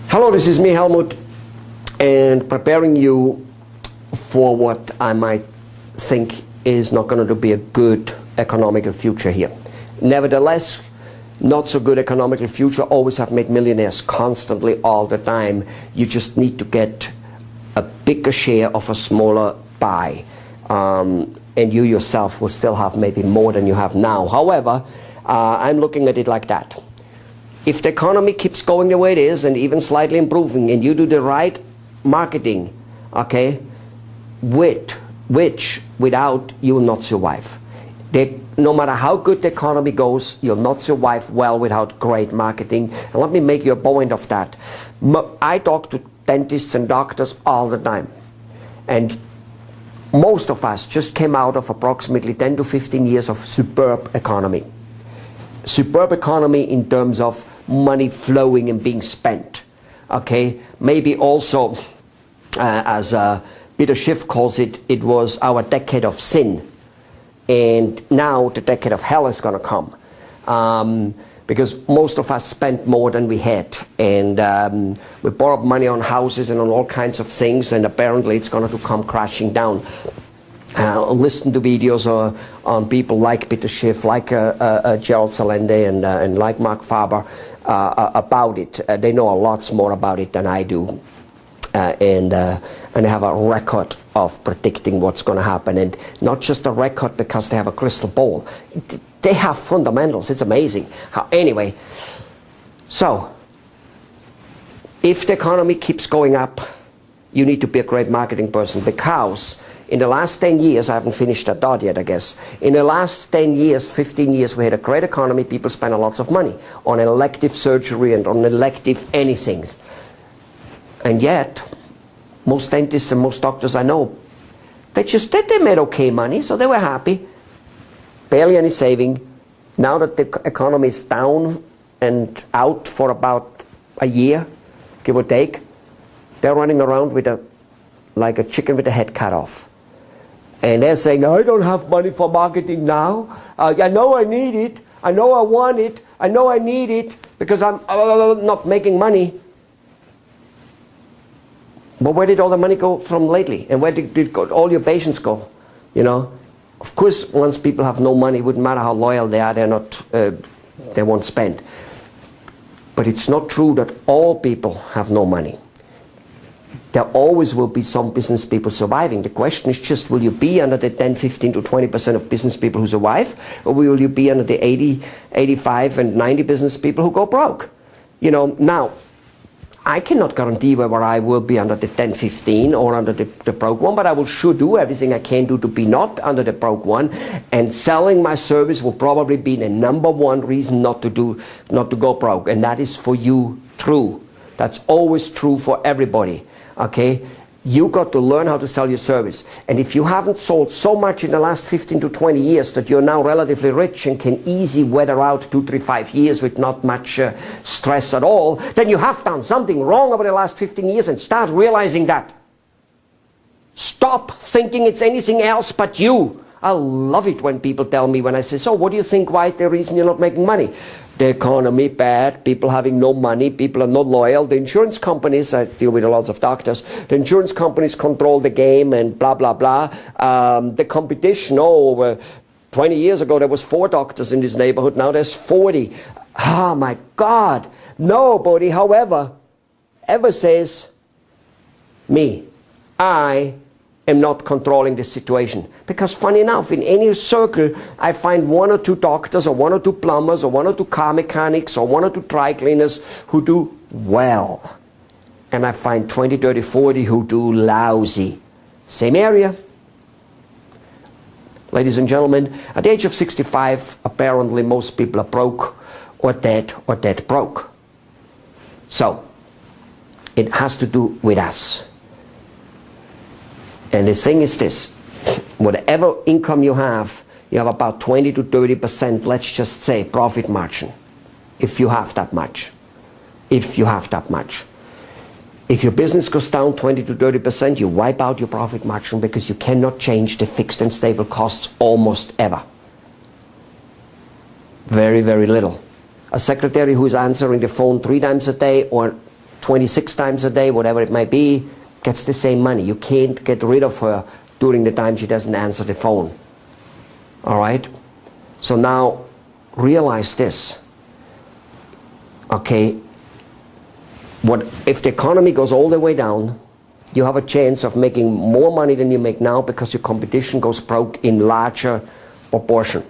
Hello, this is me, Helmut, and preparing you for what I might think is not going to be a good economical future here. Nevertheless, not so good economical future always have made millionaires constantly all the time. You just need to get a bigger share of a smaller pie, and you yourself will still have maybe more than you have now. However, I'm looking at it like that. If the economy keeps going the way it is and even slightly improving, and you do the right marketing, okay, without you will not survive. No matter how good the economy goes, you'll not survive well without great marketing. And let me make you a point of that. I talk to dentists and doctors all the time, and most of us just came out of approximately 10 to 15 years of superb economy. Superb economy in terms of money flowing and being spent. Okay, maybe also, as Peter Schiff calls it, it was our decade of sin. And now the decade of hell is going to come. Because most of us spent more than we had. And we borrowed money on houses and on all kinds of things, and apparently it's going to come crashing down. Listen to videos on people like Peter Schiff, like Gerald Salende, and like Mark Faber about it. They know a lot more about it than I do. And they have a record of predicting what's going to happen, and not just a record because they have a crystal ball. They have fundamentals. It's amazing. Anyway, so if the economy keeps going up, you need to be a great marketing person, because in the last 10 years, I haven't finished that thought yet, I guess. In the last 10 years, 15 years, we had a great economy. People spent a lot of money on elective surgery and on elective anything. And yet, most dentists and most doctors I know, they made okay money, so they were happy. Barely any saving. Now that the economy is down and out for about a year, give or take, they're running around with like a chicken with a head cut off. And they're saying, I don't have money for marketing now. I know I need it. I know I want it. I know I need it because I'm not making money. But where did all the money go from lately? And where did all your patients go? You know, of course, once people have no money, it wouldn't matter how loyal they are, they won't spend. But it's not true that all people have no money. There always will be some business people surviving. The question is just, will you be under the 10, 15 to 20% of business people who survive, or will you be under the 80, 85 and 90 business people who go broke? You know, now, I cannot guarantee whether I will be under the 10, 15 or under the broke one, but I will sure do everything I can do to be not under the broke one, and selling my service will probably be the #1 reason not to go broke, and that is for you true. That's always true for everybody. Okay, you got to learn how to sell your service. And if you haven't sold so much in the last 15 to 20 years that you're now relatively rich and can easily weather out 2, 3, 5 years with not much stress at all, then you have done something wrong over the last 15 years, and start realizing that. Stop thinking it's anything else but you. I love it when people tell me, when I say, so what do you think, why the reason you're not making money? The economy bad, people having no money, people are not loyal, the insurance companies, I deal with a lot of doctors, the insurance companies control the game and blah, blah, blah. The competition, 20 years ago there was 4 doctors in this neighborhood, now there's 40. Oh my God, nobody, however, ever says, me, I am not controlling the situation. Because funny enough, in any circle, I find 1 or 2 doctors, or 1 or 2 plumbers, or 1 or 2 car mechanics, or 1 or 2 dry cleaners who do well. And I find 20, 30, 40 who do lousy. Same area. Ladies and gentlemen, at the age of 65, apparently most people are broke, or dead broke. So, it has to do with us. And the thing is this, whatever income you have about 20 to 30%, let's just say, profit margin, if you have that much. If you have that much. If your business goes down 20 to 30%, you wipe out your profit margin, because you cannot change the fixed and stable costs almost ever. Very, very little. A secretary who is answering the phone 3 times a day, or 26 times a day, whatever it might be, gets the same money. You can't get rid of her during the time she doesn't answer the phone. All right? So now, realize this. Okay, what if the economy goes all the way down, you have a chance of making more money than you make now because your competition goes broke in larger proportion.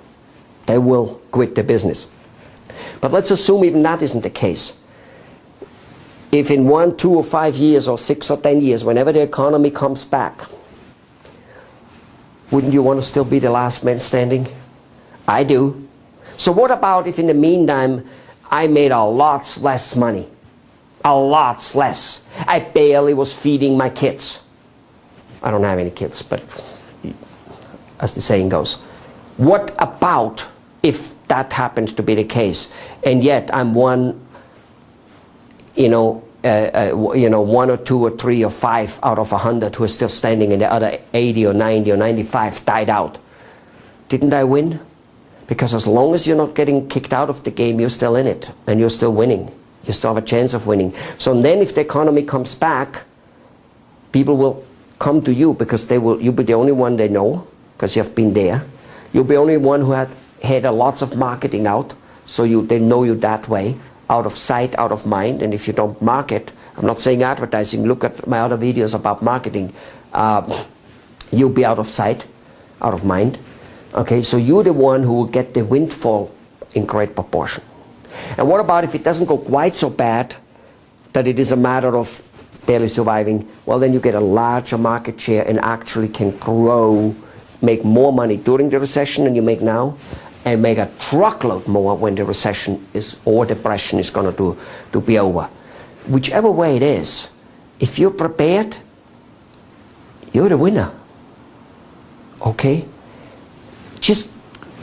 They will quit the business. But let's assume even that isn't the case. If in 1, 2 or 5 years or 6 or 10 years, whenever the economy comes back, wouldn't you want to still be the last man standing? I do. So what about if in the meantime I made a lot less money? A lot less. I barely was feeding my kids. I don't have any kids, but as the saying goes. What about if that happened to be the case? And yet I'm one, one or 2 or 3 or 5 out of 100 who are still standing, and the other 80 or 90 or 95 died out. Didn't I win? Because as long as you're not getting kicked out of the game, you're still in it, and you're still winning. You still have a chance of winning. So then if the economy comes back, people will come to you because you'll be the only one they know, because you have been there. You'll be the only one who had a lots of marketing out, so they know you that way, out of sight, out of mind. And if you don't market, I'm not saying advertising, look at my other videos about marketing, you'll be out of sight, out of mind. Okay, so you're the one who will get the windfall in great proportion. And what about if it doesn't go quite so bad that it is a matter of barely surviving? Well, then you get a larger market share and actually can grow, make more money during the recession than you make now, and make a truckload more when the recession or depression is going to be over. Whichever way it is, if you're prepared, you're the winner. Okay? Just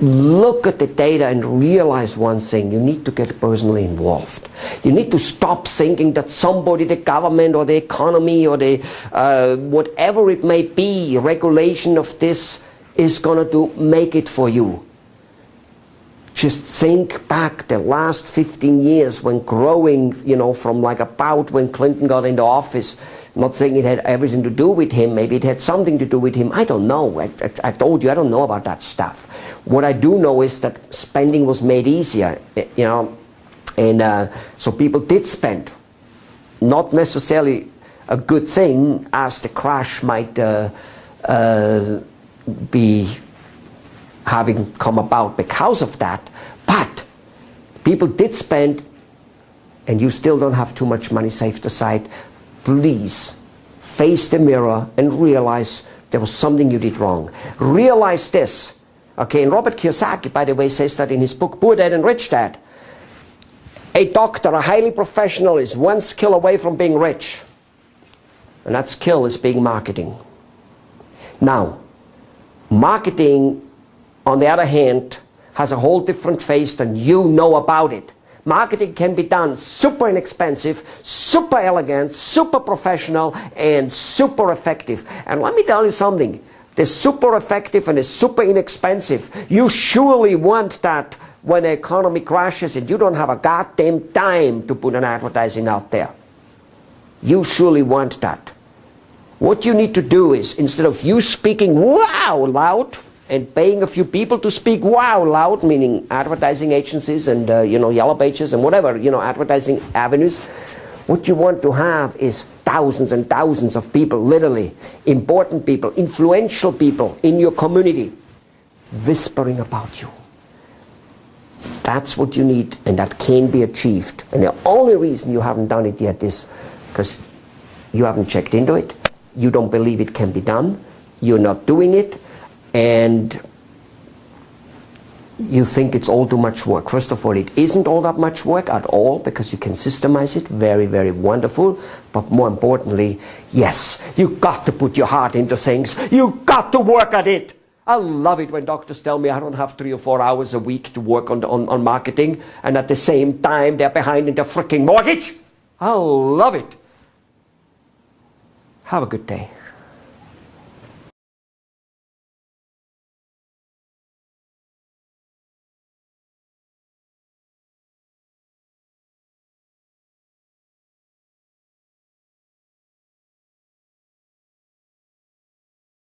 look at the data and realize one thing: you need to get personally involved. You need to stop thinking that somebody, the government or the economy or the whatever it may be, regulation of this is going to make it for you. Just think back the last 15 years when growing, from like about when Clinton got into office. I'm not saying it had everything to do with him. Maybe it had something to do with him. I don't know. I told you, I don't know about that stuff. What I do know is that spending was made easier, and so people did spend. Not necessarily a good thing, as the crash might be having come about because of that, but people did spend, and you still don't have too much money saved aside. Please face the mirror and realize there was something you did wrong. Realize this. Okay, and Robert Kiyosaki, by the way, says that in his book Poor Dad and Rich Dad. A doctor, a highly professional, is one skill away from being rich, and that skill is being marketing. Now, marketing, on the other hand, has a whole different face than you know about it. Marketing can be done super inexpensive, super elegant, super professional, and super effective. And let me tell you something. The super effective and the super inexpensive, you surely want that when the economy crashes and you don't have a goddamn dime to put an advertising out there. You surely want that. What you need to do is, instead of you speaking wow loud and paying a few people to speak wow loud, meaning advertising agencies and Yellow Pages and whatever, advertising avenues, what you want to have is thousands and thousands of people, literally important people, influential people in your community whispering about you. That's what you need, and that can be achieved. And the only reason you haven't done it yet is because you haven't checked into it. You don't believe it can be done. You're not doing it. And you think it's all too much work. First of all, it isn't all that much work at all, because you can systemize it. Very, very wonderful. But more importantly, yes, you got to put your heart into things. You got to work at it. I love it when doctors tell me I don't have 3 or 4 hours a week to work on marketing, and at the same time they're behind in their freaking mortgage. I love it. Have a good day.